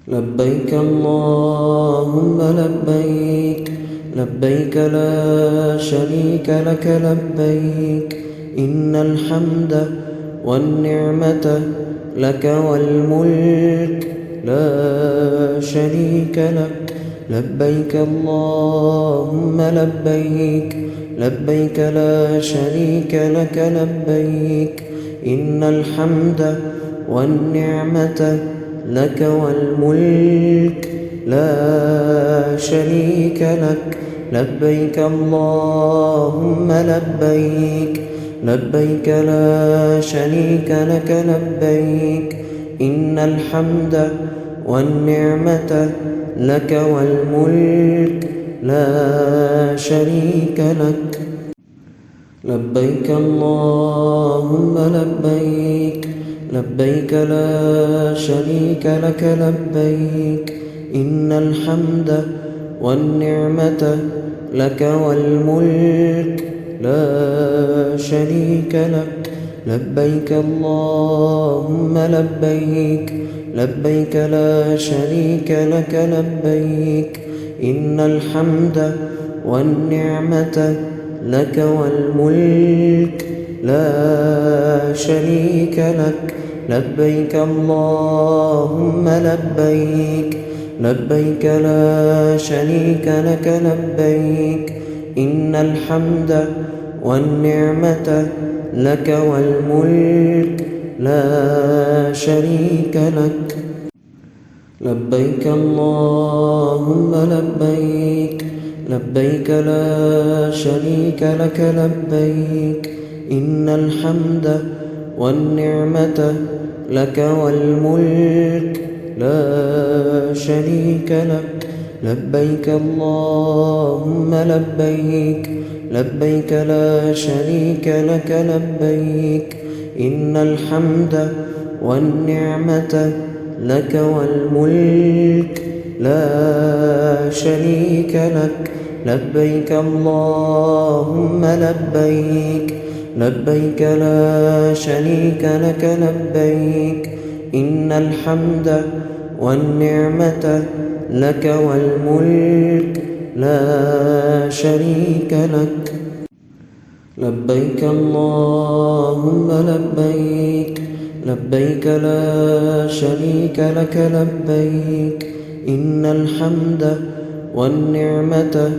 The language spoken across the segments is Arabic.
لبيك اللهم لبيك، لبيك لا شريك لك لبيك، إن الحمد والنعمة لك والملك لا شريك لك. لبيك اللهم لبيك، لبيك لا شريك لك لبيك، إن الحمد والنعمة لك والملك لا شريك لك. لبيك اللهم لبيك، لبيك لا شريك لك لبيك، إن الحمد والنعمة لك والملك لا شريك لك. لبيك اللهم لبيك، لبيك لا شريك لك لبيك، إن الحمد والنعمة لك والملك لا شريك لك. لبيك اللهم لبيك، لبيك لا شريك لك لبيك، إن الحمد والنعمة لك والملك لا شريك لك. لبيك اللهم لبيك، لبيك لا شريك لك لبيك، إن الحمد والنعمة لك والملك لا شريك لك. لبيك اللهم لبيك، لبيك لا شريك لك لبيك، إن الحمد والنعمة لك والملك لا شريك لك. لبيك اللهم لبيك، لبيك لا شريك لك لبيك، إن الحمد والنعمة لك والملك لا شريك لك. لبيك اللهم لبيك، لبيك لا شريك لك لبيك، إن الحمد والنعمة لك والملك لا شريك لك. لبيك اللهم لبيك، لبيك لا شريك لك لبيك، إن الحمد والنعمة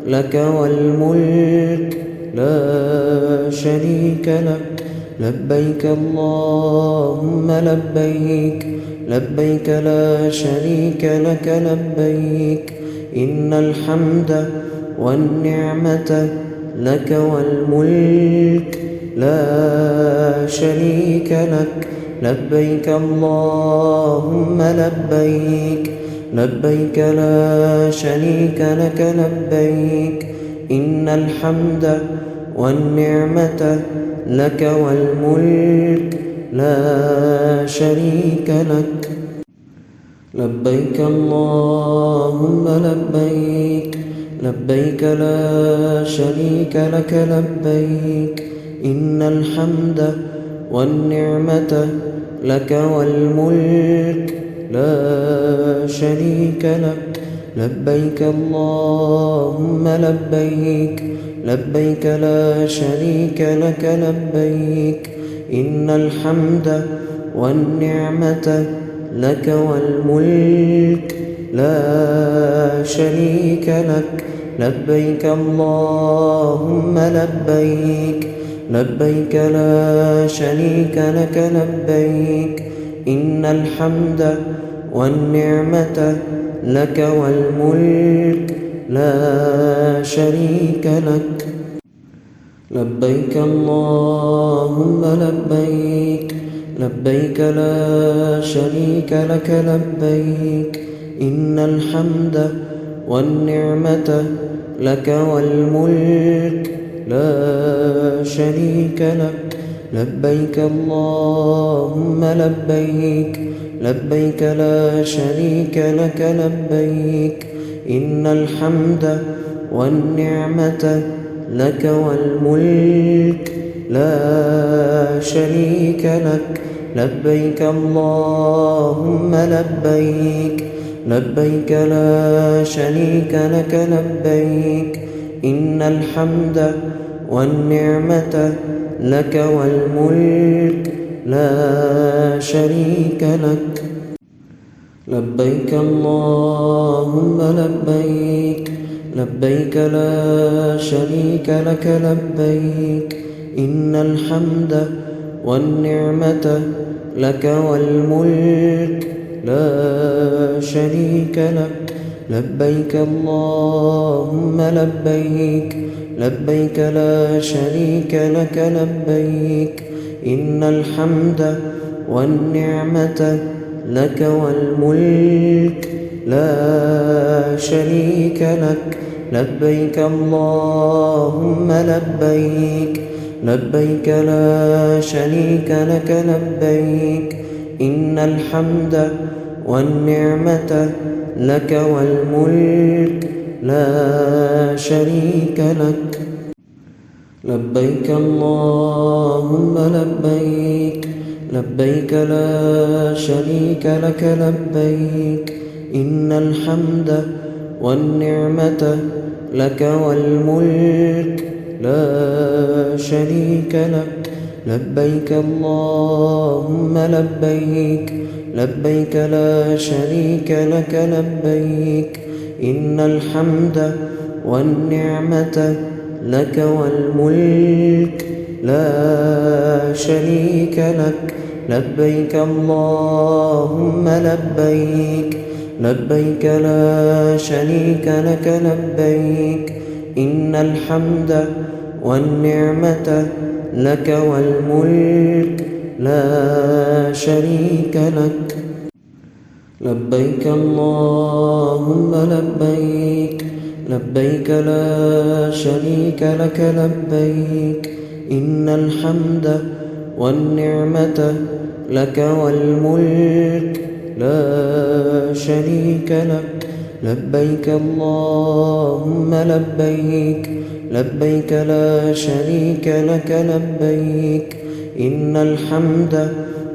لك والملك لا شريك لك. لبيك اللهم لبيك، لبيك لا شريك لك لبيك، إن الحمد والنعمة لك والملك لا شريك لك. لبيك اللهم لبيك، لبيك لا شريك لك لبيك، إن الحمد والنعمة لك والملك لا شريك لك. لبيك اللهم لبيك، لبيك لا شريك لك لبيك، إن الحمد والنعمة لك والملك لا شريك لك. لبيك اللهم لبيك، لبيك لا شريك لك لبيك، إن الحمد والنعمة لك والملك لا شريك لك. لبيك اللهم لبيك، لبيك لا شريك لك لبيك، إن الحمد والنعمة لك والملك لا شريك لك. لبيك اللهم لبيك، لبيك لا شريك لك لبيك، إن الحمد والنعمة لك والملك لا شريك لك. لبيك اللهم لبيك، لبيك لا شريك لك لبيك، إن الحمد والنعمة لك والملك لا شريك لك. لبيك اللهم لبيك لبيك لا شريك لك لبيك إن الحمد والنعمة لك والملك لا شريك لك لبيك اللهم لبيك لبيك لا شريك لك لبيك إن الحمد والنعمة لك والملك لا شريك لك لبيك اللهم لبيك لبيك لا شريك لك لبيك إن الحمد والنعمة لك والملك لا شريك لك لبيك اللهم لبيك لبيك لا شريك لك لبيك إن الحمد والنعمة لك والملك لا شريك لك لبيك اللهم لبيك لبيك لا شريك لك لبيك إن الحمد والنعمة لك والملك لا شريك لك لبيك اللهم لبيك لبيك لا شريك لك لبيك إن الحمد والنعمة لك والملك لا شريك لك لبيك اللهم لبيك لبيك لا شريك لك لبيك إن الحمد والنعمة لك والملك لا شريك لك لبيك اللهم لبيك لبيك لا شريك لك لبيك إن الحمد والنعمة لك والملك لا شريك لك لبيك اللهم لبيك لبيك لا شريك لك لبيك إن الحمد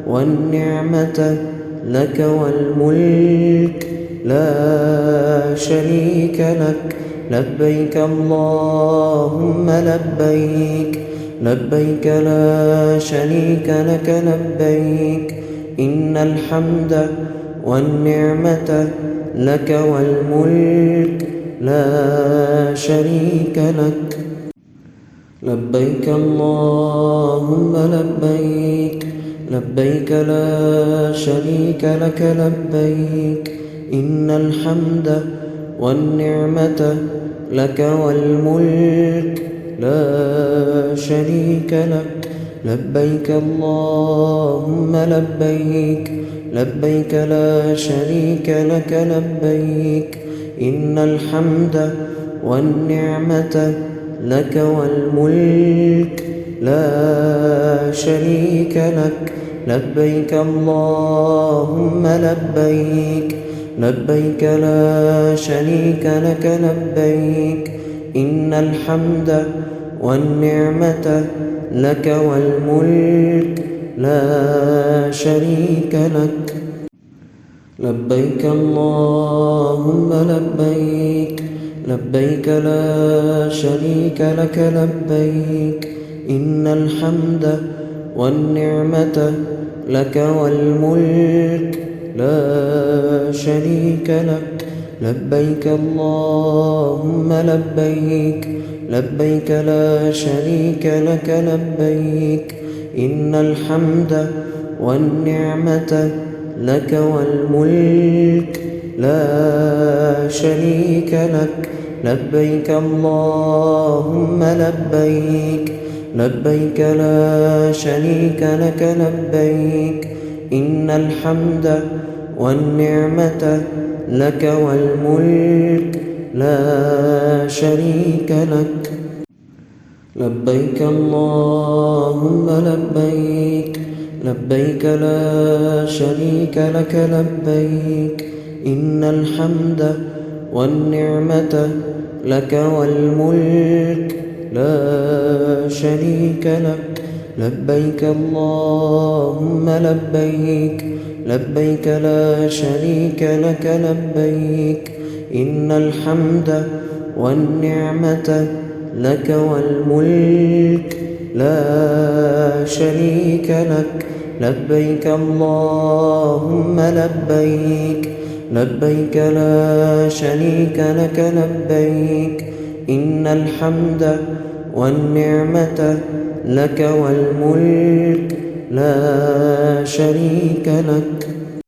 والنعمة لك والملك لا شريك لك لبيك اللهم لبيك لبيك لا شريك لك لبيك إن الحمد والنعمة لك والملك لا شريك لك لبيك اللهم لبيك لبيك لا شريك لك لبيك إن الحمد والنعمة لك والملك لا شريك لك لبيك اللهم لبيك لبيك لا شريك لك لبيك إن الحمد والنعمة لك والملك لا شريك لك لبيك اللهم لبيك لبيك لا شريك لك لبيك إن الحمد والنعمة لك والملك لا شريك لك لبيك اللهم لبيك لبيك لا شريك لك لبيك إن الحمد والنعمة لك والملك لا شريك لك لبيك اللهم لبيك لبيك لا شريك لك لبيك إن الحمد والنعمة لك والملك لا شريك لك لبيك اللهم لبيك لبيك لا شريك لك لبيك إن الحمد والنعمة لك والملك لا شريك لك لبيك اللهم لبيك لبيك لا شريك لك لبيك إن الحمد والنعمة لك والملك لا شريك لك لبيك اللهم لبيك لبيك لا شريك لك لبيك إن الحمد والنعمة لك والملك لا شريك لك لبيك اللهم لبيك لبيك لا شريك لك لبيك إن الحمد والنعمة لك والملك لا شريك لك.